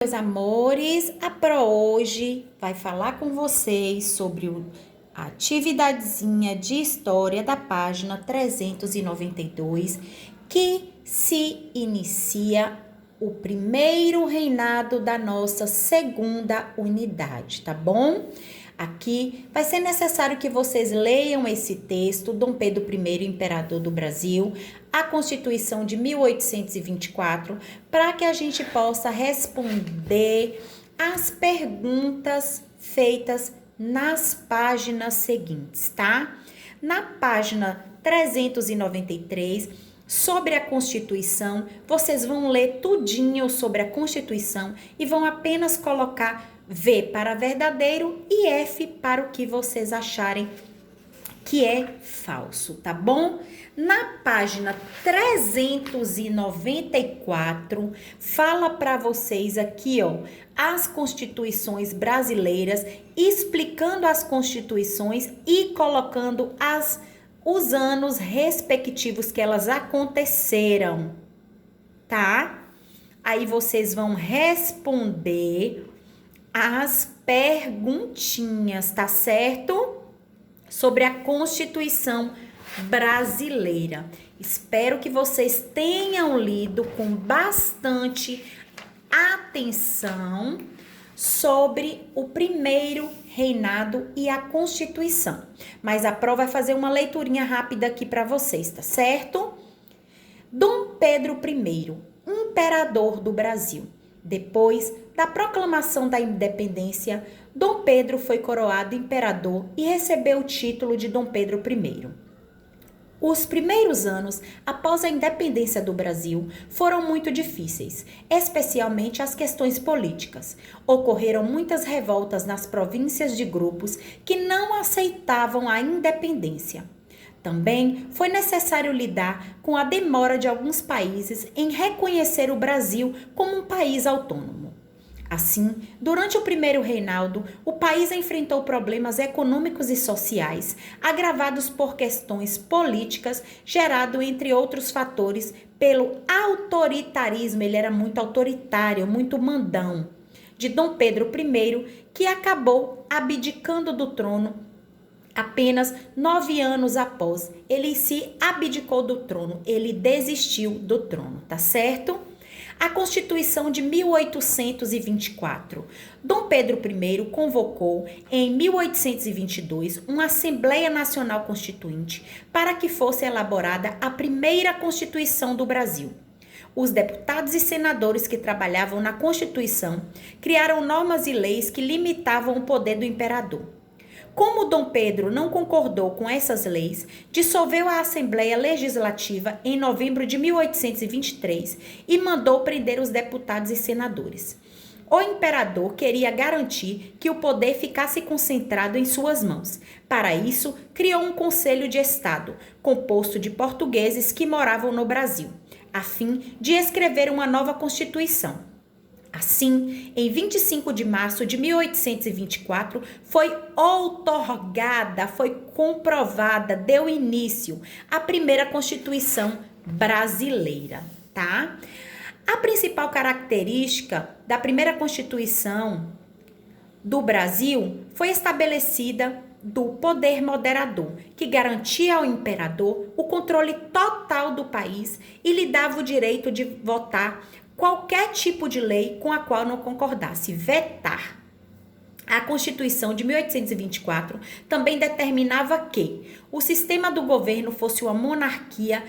Meus amores, a Pro hoje vai falar com vocês sobre a atividadezinha de história da página 392, que se inicia o primeiro reinado da nossa segunda unidade, tá bom? Aqui vai ser necessário que vocês leiam esse texto, Dom Pedro I, Imperador do Brasil, a Constituição de 1824, para que a gente possa responder as perguntas feitas nas páginas seguintes, tá? Na página 393, sobre a Constituição, vocês vão ler tudinho sobre a Constituição e vão apenas colocar V para verdadeiro e F para o que vocês acharem que é falso, tá bom? Na página 394, fala para vocês aqui, ó, as constituições brasileiras, explicando as constituições e colocando os anos respectivos que elas aconteceram, tá? Aí vocês vão responder as perguntinhas, tá certo? Sobre a Constituição brasileira. Espero que vocês tenham lido com bastante atenção sobre o primeiro reinado e a Constituição. Mas a Pro vai fazer uma leiturinha rápida aqui para vocês, tá certo? Dom Pedro I, imperador do Brasil. Depois da proclamação da independência, Dom Pedro foi coroado imperador e recebeu o título de Dom Pedro I. Os primeiros anos após a independência do Brasil foram muito difíceis, especialmente as questões políticas. Ocorreram muitas revoltas nas províncias de grupos que não aceitavam a independência. Também foi necessário lidar com a demora de alguns países em reconhecer o Brasil como um país autônomo. Assim, durante o primeiro reinado, o país enfrentou problemas econômicos e sociais, agravados por questões políticas, gerado, entre outros fatores, pelo autoritarismo. Ele era muito autoritário, muito mandão, de Dom Pedro I, que acabou abdicando do trono apenas 9 anos após. Ele se abdicou do trono, ele desistiu do trono, tá certo? A Constituição de 1824. Dom Pedro I convocou em 1822 uma Assembleia Nacional Constituinte para que fosse elaborada a primeira Constituição do Brasil. Os deputados e senadores que trabalhavam na Constituição criaram normas e leis que limitavam o poder do imperador. Como Dom Pedro não concordou com essas leis, dissolveu a Assembleia Legislativa em novembro de 1823 e mandou prender os deputados e senadores. O imperador queria garantir que o poder ficasse concentrado em suas mãos. Para isso, criou um Conselho de Estado, composto de portugueses que moravam no Brasil, a fim de escrever uma nova Constituição. Assim, em 25 de março de 1824, foi outorgada, foi comprovada, deu início a primeira Constituição brasileira, tá? A principal característica da primeira Constituição do Brasil foi estabelecida do poder moderador, que garantia ao imperador o controle total do país e lhe dava o direito de votar qualquer tipo de lei com a qual não concordasse, vetar. A Constituição de 1824 também determinava que o sistema do governo fosse uma monarquia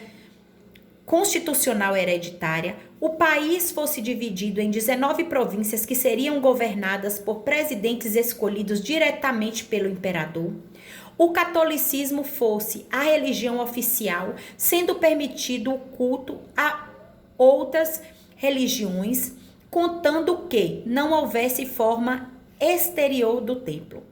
constitucional hereditária, o país fosse dividido em 19 províncias que seriam governadas por presidentes escolhidos diretamente pelo imperador, o catolicismo fosse a religião oficial, sendo permitido o culto a outras religiões, contando que não houvesse forma exterior do templo.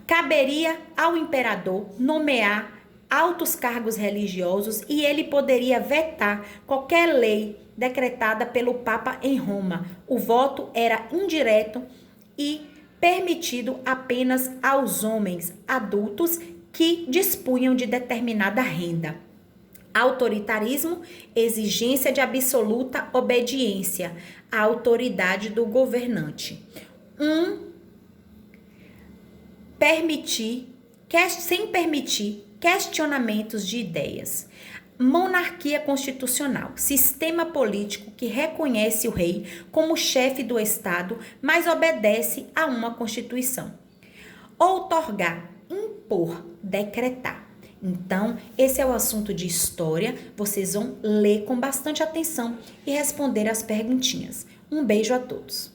Caberia ao imperador nomear altos cargos religiosos e ele poderia vetar qualquer lei decretada pelo Papa em Roma. O voto era indireto e permitido apenas aos homens adultos que dispunham de determinada renda. Autoritarismo, exigência de absoluta obediência à autoridade do governante. Sem permitir questionamentos de ideias. Monarquia constitucional, sistema político que reconhece o rei como chefe do Estado, mas obedece a uma Constituição. Outorgar, impor, decretar. Então, esse é o assunto de história. Vocês vão ler com bastante atenção e responder as perguntinhas. Um beijo a todos.